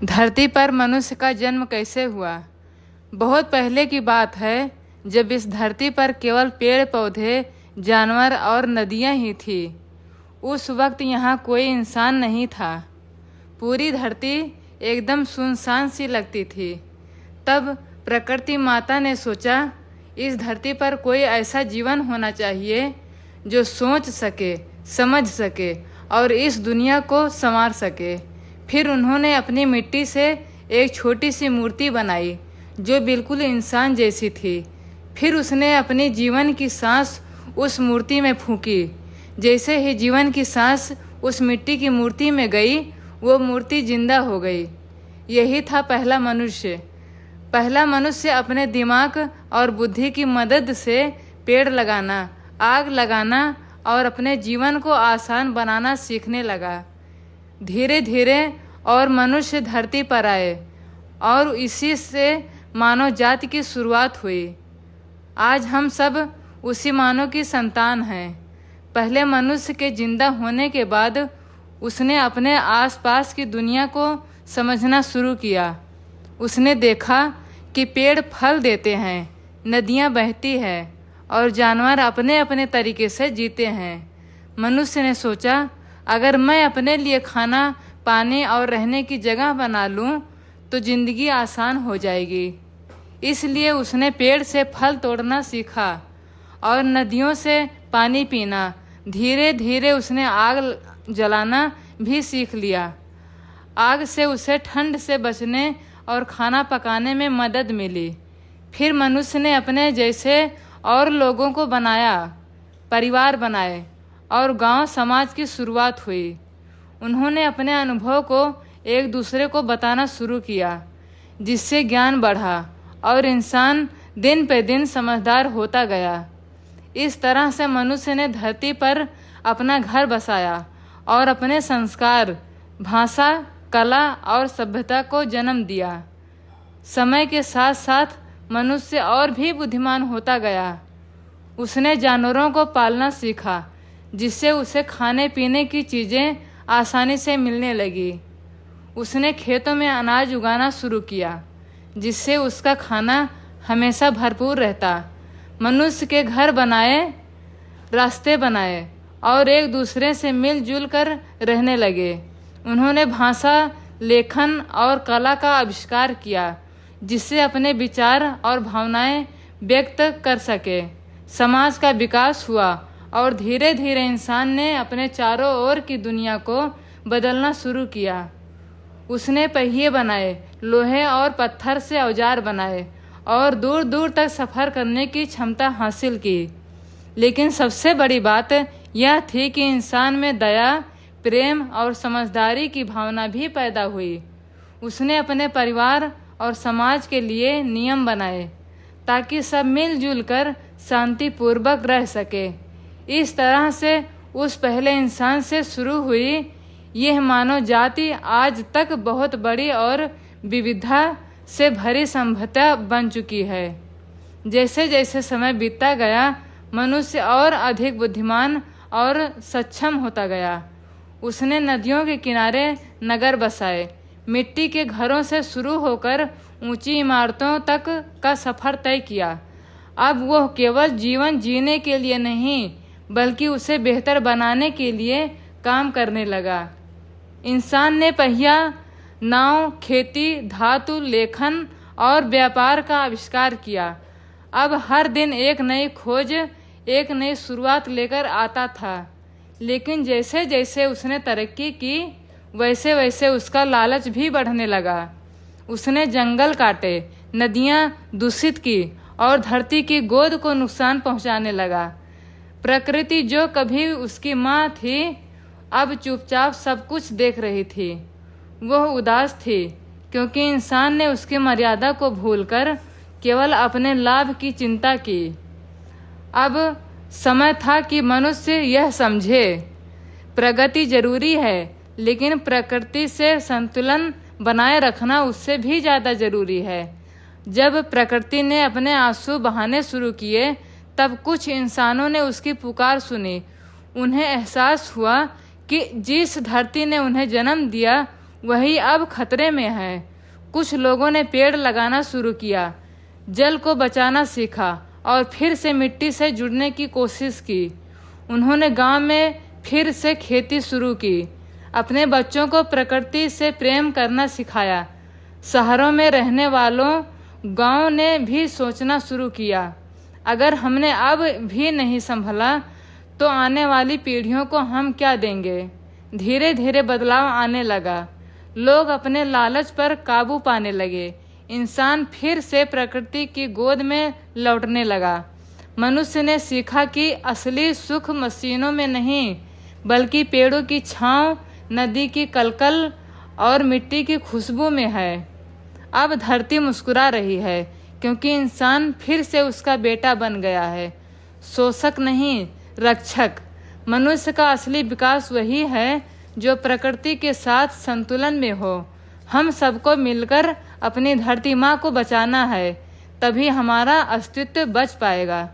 धरती पर मनुष्य का जन्म कैसे हुआ। बहुत पहले की बात है, जब इस धरती पर केवल पेड़ पौधे, जानवर और नदियाँ ही थी। उस वक्त यहाँ कोई इंसान नहीं था। पूरी धरती एकदम सुनसान सी लगती थी। तब प्रकृति माता ने सोचा, इस धरती पर कोई ऐसा जीवन होना चाहिए जो सोच सके, समझ सके और इस दुनिया को संवार सके। फिर उन्होंने अपनी मिट्टी से एक छोटी सी मूर्ति बनाई जो बिल्कुल इंसान जैसी थी। फिर उसने अपनी जीवन की सांस उस मूर्ति में फूंकी। जैसे ही जीवन की सांस उस मिट्टी की मूर्ति में गई, वो मूर्ति जिंदा हो गई। यही था पहला मनुष्य। पहला मनुष्य अपने दिमाग और बुद्धि की मदद से पेड़ लगाना, आग लगाना और अपने जीवन को आसान बनाना सीखने लगा। धीरे धीरे और मनुष्य धरती पर आए और इसी से मानव जाति की शुरुआत हुई। आज हम सब उसी मानव की संतान हैं। पहले मनुष्य के जिंदा होने के बाद उसने अपने आसपास की दुनिया को समझना शुरू किया। उसने देखा कि पेड़ फल देते हैं, नदियाँ बहती है और जानवर अपने अपने तरीके से जीते हैं। मनुष्य ने सोचा, अगर मैं अपने लिए खाना, पानी और रहने की जगह बना लूँ तो ज़िंदगी आसान हो जाएगी। इसलिए उसने पेड़ से फल तोड़ना सीखा और नदियों से पानी पीना। धीरे धीरे उसने आग जलाना भी सीख लिया। आग से उसे ठंड से बचने और खाना पकाने में मदद मिली। फिर मनुष्य ने अपने जैसे और लोगों को बनाया, परिवार बनाए और गांव समाज की शुरुआत हुई। उन्होंने अपने अनुभव को एक दूसरे को बताना शुरू किया, जिससे ज्ञान बढ़ा और इंसान दिन पे दिन समझदार होता गया। इस तरह से मनुष्य ने धरती पर अपना घर बसाया और अपने संस्कार, भाषा, कला और सभ्यता को जन्म दिया। समय के साथ साथ मनुष्य और भी बुद्धिमान होता गया। उसने जानवरों को पालना सीखा, जिससे उसे खाने पीने की चीज़ें आसानी से मिलने लगी। उसने खेतों में अनाज उगाना शुरू किया, जिससे उसका खाना हमेशा भरपूर रहता। मनुष्य के घर बनाए, रास्ते बनाए और एक दूसरे से मिलजुल कर रहने लगे। उन्होंने भाषा, लेखन और कला का आविष्कार किया, जिससे अपने विचार और भावनाएं व्यक्त कर सके। समाज का विकास हुआ और धीरे धीरे इंसान ने अपने चारों ओर की दुनिया को बदलना शुरू किया। उसने पहिए बनाए, लोहे और पत्थर से औजार बनाए और दूर दूर तक सफ़र करने की क्षमता हासिल की। लेकिन सबसे बड़ी बात यह थी कि इंसान में दया, प्रेम और समझदारी की भावना भी पैदा हुई। उसने अपने परिवार और समाज के लिए नियम बनाए, ताकि सब मिलजुल कर शांतिपूर्वक रह सके। इस तरह से उस पहले इंसान से शुरू हुई यह मानव जाति आज तक बहुत बड़ी और विविधता से भरी सभ्यता बन चुकी है। जैसे जैसे समय बीतता गया, मनुष्य और अधिक बुद्धिमान और सक्षम होता गया। उसने नदियों के किनारे नगर बसाए, मिट्टी के घरों से शुरू होकर ऊंची इमारतों तक का सफ़र तय किया। अब वह केवल जीवन जीने के लिए नहीं, बल्कि उसे बेहतर बनाने के लिए काम करने लगा। इंसान ने पहिया, नाव, खेती, धातु, लेखन और व्यापार का आविष्कार किया। अब हर दिन एक नई खोज, एक नई शुरुआत लेकर आता था। लेकिन जैसे जैसे उसने तरक्की की, वैसे वैसे उसका लालच भी बढ़ने लगा। उसने जंगल काटे, नदियाँ दूषित की और धरती की गोद को नुकसान पहुँचाने लगा। प्रकृति जो कभी उसकी माँ थी, अब चुपचाप सब कुछ देख रही थी। वह उदास थी, क्योंकि इंसान ने उसकी मर्यादा को भूलकर केवल अपने लाभ की चिंता की। अब समय था कि मनुष्य यह समझे, प्रगति जरूरी है, लेकिन प्रकृति से संतुलन बनाए रखना उससे भी ज़्यादा जरूरी है। जब प्रकृति ने अपने आंसू बहाने शुरू किए, तब कुछ इंसानों ने उसकी पुकार सुनी। उन्हें एहसास हुआ कि जिस धरती ने उन्हें जन्म दिया, वही अब खतरे में है। कुछ लोगों ने पेड़ लगाना शुरू किया, जल को बचाना सीखा और फिर से मिट्टी से जुड़ने की कोशिश की। उन्होंने गांव में फिर से खेती शुरू की, अपने बच्चों को प्रकृति से प्रेम करना सिखाया। शहरों में रहने वालों गांव ने भी सोचना शुरू किया, अगर हमने अब भी नहीं संभला तो आने वाली पीढ़ियों को हम क्या देंगे। धीरे धीरे बदलाव आने लगा, लोग अपने लालच पर काबू पाने लगे। इंसान फिर से प्रकृति की गोद में लौटने लगा। मनुष्य ने सीखा कि असली सुख मशीनों में नहीं, बल्कि पेड़ों की छांव, नदी की कलकल और मिट्टी की खुशबू में है। अब धरती मुस्कुरा रही है, क्योंकि इंसान फिर से उसका बेटा बन गया है। शोषक नहीं, रक्षक। मनुष्य का असली विकास वही है जो प्रकृति के साथ संतुलन में हो। हम सबको मिलकर अपनी धरती माँ को बचाना है, तभी हमारा अस्तित्व बच पाएगा।